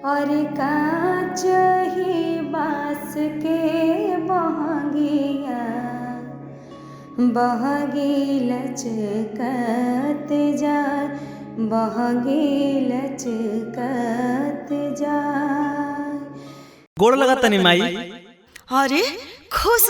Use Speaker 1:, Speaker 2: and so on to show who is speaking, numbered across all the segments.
Speaker 1: और कांच ही बाँस के बहंगिया बहगी लचकत जाए बहगी लचकत जाए।
Speaker 2: गोड़ लगा तनी माई।
Speaker 3: अरे खुश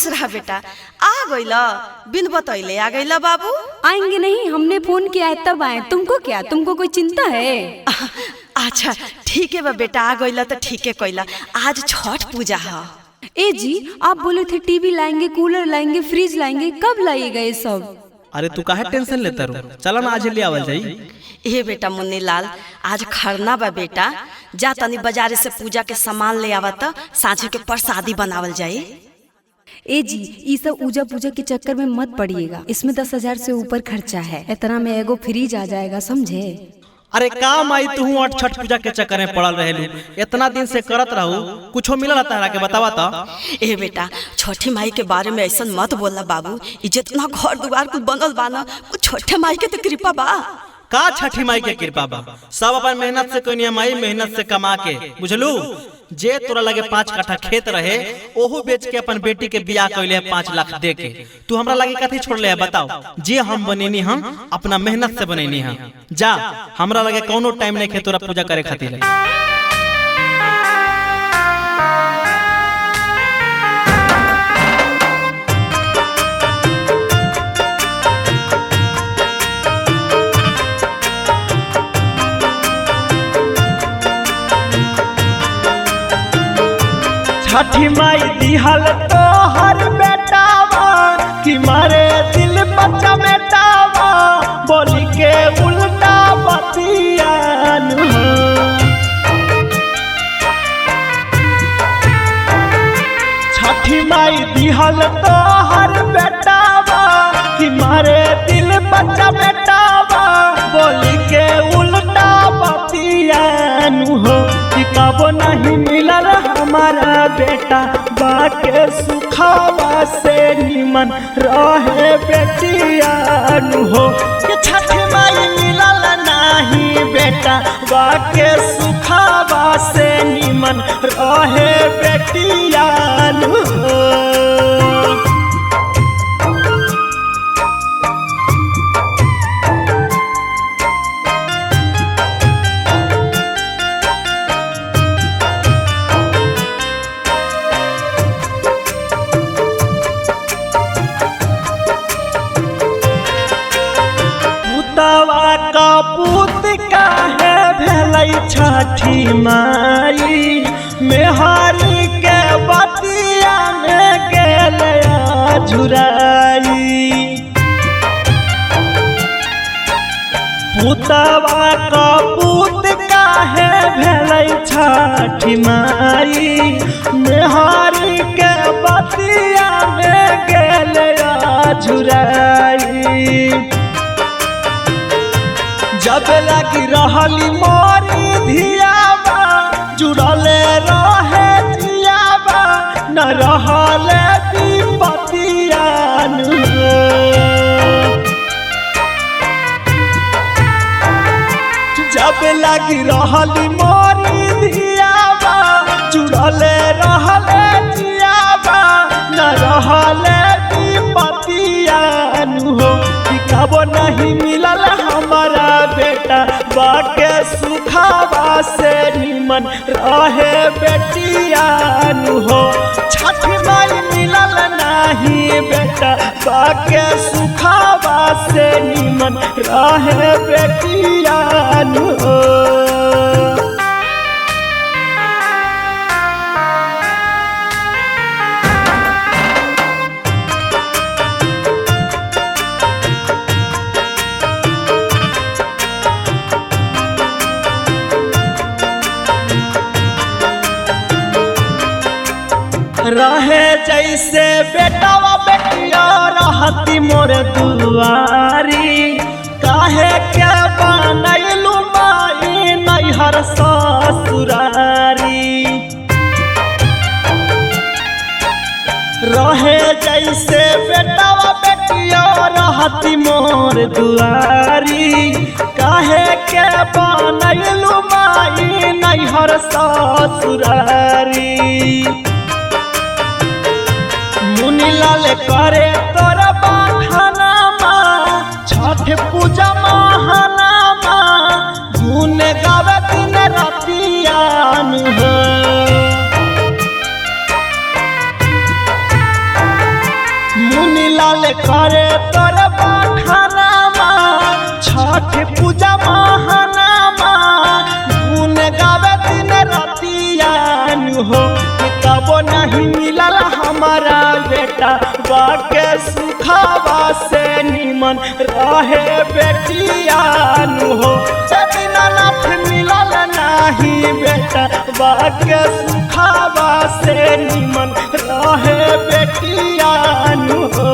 Speaker 3: रहा बेटा। आ गईला बिन बतैले आ गईला बाबू।
Speaker 1: आएंगे नहीं, हमने फोन किया है तब आए। तुमको क्या, तुमको कोई चिंता है?
Speaker 3: अच्छा ठीक है बा बेटा, आ गईला तो ठीक है कइला। आज छठ पूजा है।
Speaker 1: ए जी, आप बोले थे टीवी लाएंगे, कूलर लाएंगे, फ्रिज लाएंगे, कब लाइएगा ये सब?
Speaker 2: अरे तू काहे टेंशन लेता रो, चला ना आज ले आवल जाई।
Speaker 3: ए बेटा मुन्नी लाल, आज खरना बा बेटा, जा तनी बाजारे से पूजा के सामान ले आवा त साँझे के प्रसादी बनावल जाई।
Speaker 1: ए जी, ये सब पूजा पूजा के चक्कर में मत पड़िएगा, इसमें 10,000 से ऊपर खर्चा है। इतना में एगो फ्रिज आ जाएगा, समझे?
Speaker 2: अरे का माई तू और छठ पूजा के चक्कर में पड़ल रहेलू, इतना दिन से करत रहू, कुछो मिलल तारा के बतावा त।
Speaker 3: ए बेटा छठी माई के बारे में ऐसा मत बोलना बाबू, जितना घर दुआर कुछ बनल बा ना, कुछ छठी माई के तो कृपा बा।
Speaker 2: का छठी माई के कृपा बा? सब अपन मेहनत से कोई माई, मेहनत से कमा के, बुझलू? जे तोरा लगे 5 कट्ठा खेत रहे ओहू बेच के अपन बेटी के बियाह कइले 5 लाख दे के, तू हमरा लगे कथी छोड़ले है बताओ? जे हम बनेनी हम अपना मेहनत से बनेनी हम। जा, हमरा लगे कोनो टाइम नहीं खे तोरा पूजा करे खातिर।
Speaker 4: छठी माई दिहल तो हर बेटावा कि मारे दिल बच्चा बेटावा बोली के उल्टा बतियान। छठी माई दिहल तो हर बेटावा कि मारे दिल बच्चा बेटावा बोली के उल्टा बतियान हो। कि कब नहीं मिलल हमारा बेटा बाके सुखावा से निमन रहे बेटियान हो। कि छठी माई मिलल नहीं बेटा बाके सुखावा से निमन रहे बेटियान हो। का पूत काहे भेलै छठी माई मेहारी के बतिया में गेल झुराई। पुतवा का पूत काहे भेलै छठी माई मेहारी के बतिया में गेल झुराई। जब लगी रहली मोरी धियाबा जुड़ले रहे जियाबा न रहले विपतियान। जब लगी रहली मोरी धियाबा जुड़ले रहले जियाबा न रहले विपतियान हो। कि कब नहीं मिलल हमारा बेटा बाके सुखावा से निमन रहे बेटियान हो। छठी माई मिलल नहीं बेटा बाके सुखावा से निमन रहे बेटियान हो। रहे जैसे बेटावा बेटिया रहती मोर दुआरी काहे के बनैलू माई नैहर ससुरारी। रहे जैसे बेटावा बेटिया रहती मोर दुआरी काहे के बनैलू माई नैहर नैहर ससुरारी मुनीलाल करे तोर बखानामा छठ पूजा महानामा गुन गावे दिन रातियान हो मुनीलाल करे तोर बखानामा छठ पूजा महानामा गुन गावे दिन रातियान हो तब नहीं मिलल हमारा बेटा बाके सुखावा से निमन रहे बेटियान हो दीनानाथ मिलल नहीं बेटा बाके सुखावा से निमन रहे बेटियान हो।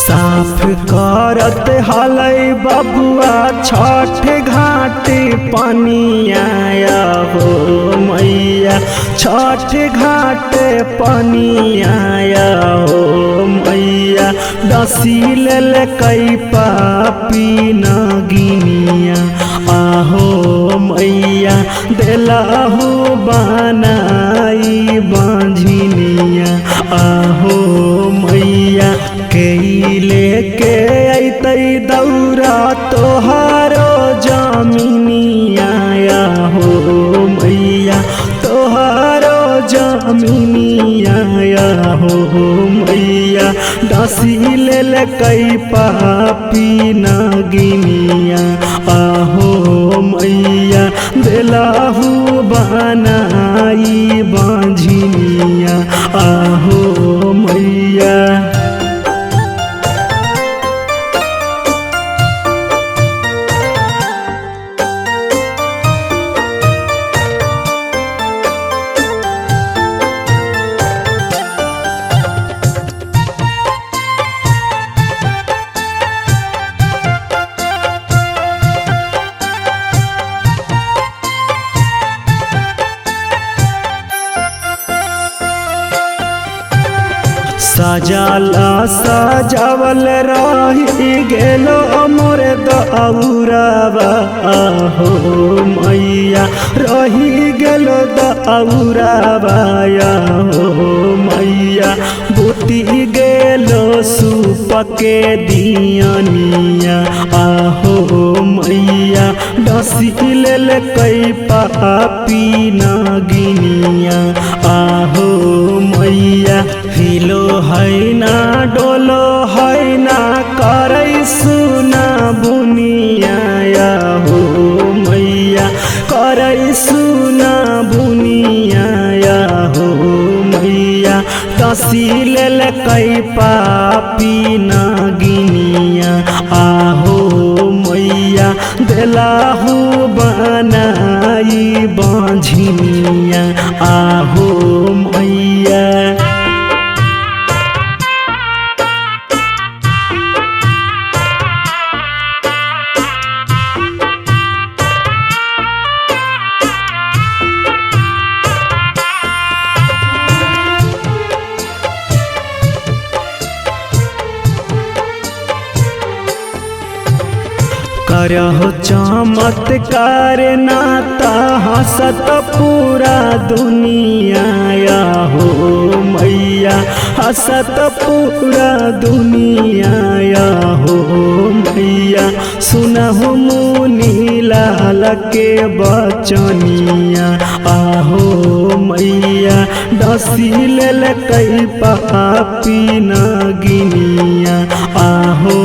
Speaker 4: साफ करत हलै बबुआ छठ घाट पानी आया हो मैया छठ घाट पानी आया हो मैया डसी लेल कई पापी नगिनिया आहो मैया देलाहू बनाई बांझिनिया आहो मैया के लेके अतै दौरा तोहारो जमीनिया हो मैया तोहारो जमीनिया हो मैया डसी लेल कई पापी नगिनिया आहो मैया देलाहू बनाई बांझिनिया आहो मैया। सजाला सजावल रही गेलो मोर दौरावा हो मैया रही गेलो दौरावा हो मैया बुती गेलो सुपके दियनिया आहो मैया डसी लेल कई पापी नगिनिया आहो मैया हिलो है ना डोलो है ना करे सुना बुनिया डसील कई पापी नागिनिया आहो मैया दिलाहू बनाई बांझिनिया आहो मैया। करहो चमत्कार नाता हंसत पूरा दुनिया हो मैया हंसत पूरा दुनिया हो मैया। सुनहु मुनि लाल के बचनिया आहो मैया डसील कई पापी नागिनिया आहो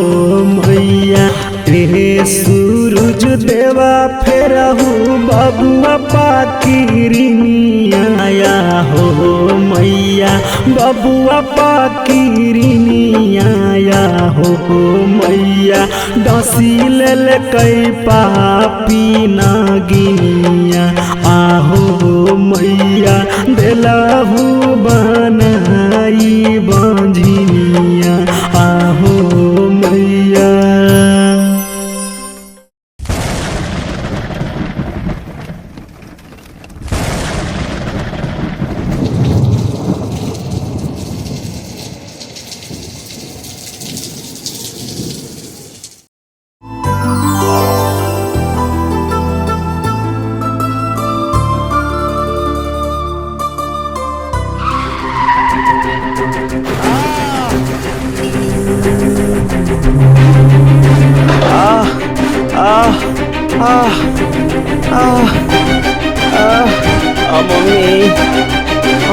Speaker 4: मैया। रे सूरज देवा फेरहू बबुआ पाकिरनिया हो मैया बबुआ पाकिरनिया हो मैया। डसील कई पापी नागिनिया आहो मैया दिलाहू बनाई बांझिनिया आहो मैया।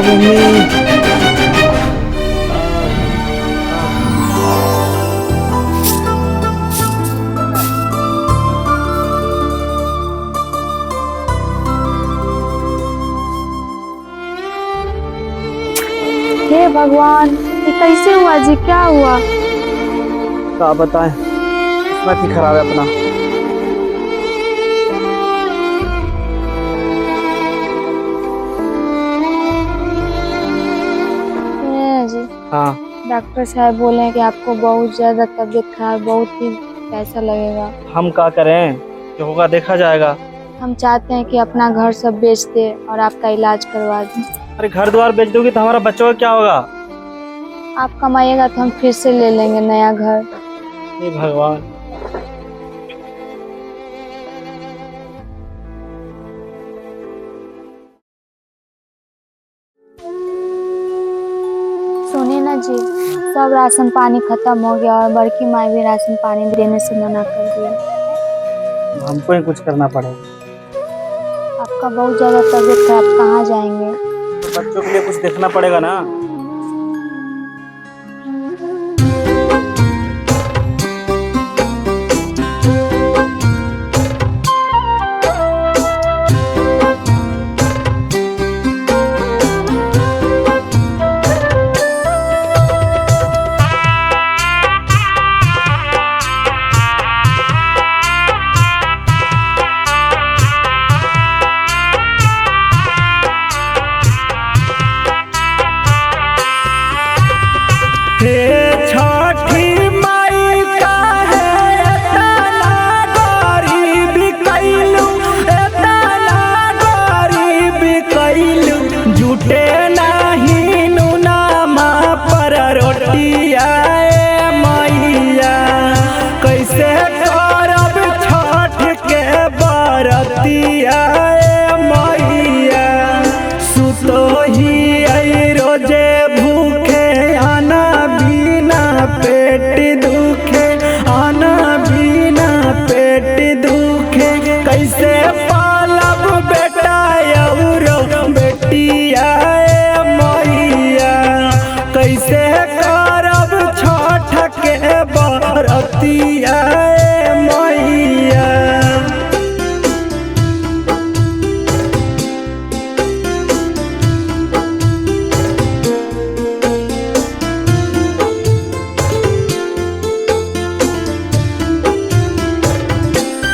Speaker 4: मम्मी
Speaker 5: हे भगवान ये कैसे हुआ जी, क्या हुआ?
Speaker 6: क्या बताएं, किस्मत ही खराब है अपना।
Speaker 5: जी
Speaker 6: हाँ
Speaker 5: डॉक्टर साहब बोले हैं कि आपको बहुत ज्यादा तबीयत खराब, बहुत ही पैसा लगेगा।
Speaker 6: हम क्या करें, जो होगा देखा जाएगा।
Speaker 5: हम चाहते हैं कि अपना घर सब बेच दे और आपका इलाज करवा दें।
Speaker 6: अरे घर द्वार बेच दोगी तो हमारा बच्चों का क्या होगा?
Speaker 5: आप कमाइएगा तो हम फिर से ले लेंगे नया घर।
Speaker 6: हे भगवान।
Speaker 5: सुनिए ना जी, सब राशन पानी खत्म हो गया और बड़की माँ भी राशन पानी देने से मना कर दिया।
Speaker 6: हमको ही कुछ करना पड़ेगा।
Speaker 5: आपका बहुत ज्यादा तबीयत खराब, कहाँ जाएंगे?
Speaker 6: तो बच्चों के लिए कुछ देखना पड़ेगा ना।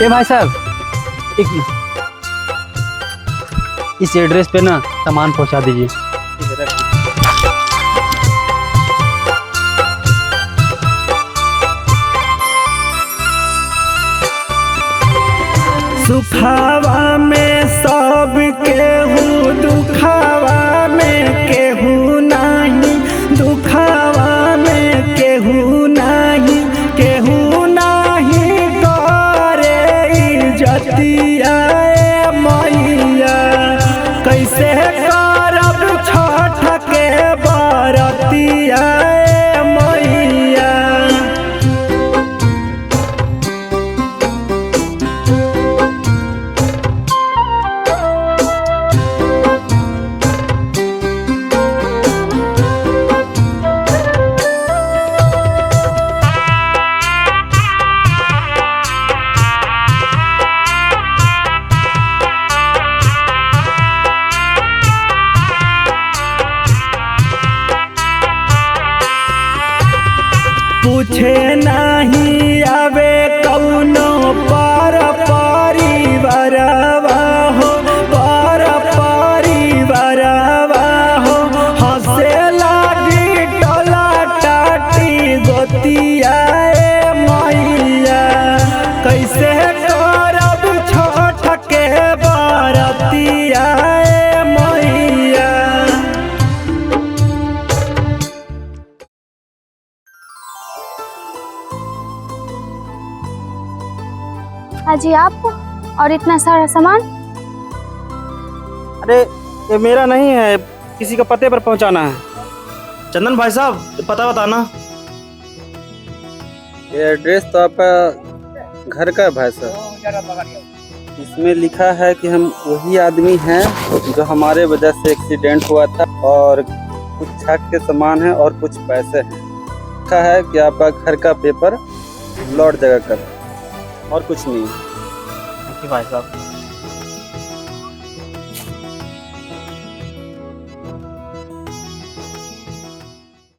Speaker 7: ए भाई साहब, इस एड्रेस पे ना सामान पहुंचा दीजिए।
Speaker 4: सुखावा में सब केहू, दुखावा में केहू नहीं, दुखावा में केहू नहीं, केहू नहीं करे इज्जतिया मैया। कैसे करब छठ के बरतिया मैया। पूछे नहीं आवे कौनो पर परिवारवा हो, पर परिवारवा हो। हंसे लागी टोला टाटी गोतिया मैया। कैसे करब छठ के बरतिया मैया।
Speaker 5: हाजी आप और इतना सारा सामान?
Speaker 6: अरे ये मेरा नहीं है, किसी का पते पर पहुंचाना है। चंदन भाई साहब पता बताना।
Speaker 8: ये एड्रेस तो आपका घर का है भाई साहब। इसमें लिखा है कि हम वही आदमी हैं जो हमारे वजह से एक्सीडेंट हुआ था, और कुछ छठ के सामान है और कुछ पैसे हैं। लिखा है कि आपका घर का पेपर लौट जाएगा कल, और कुछ नहीं।
Speaker 6: भाई साहब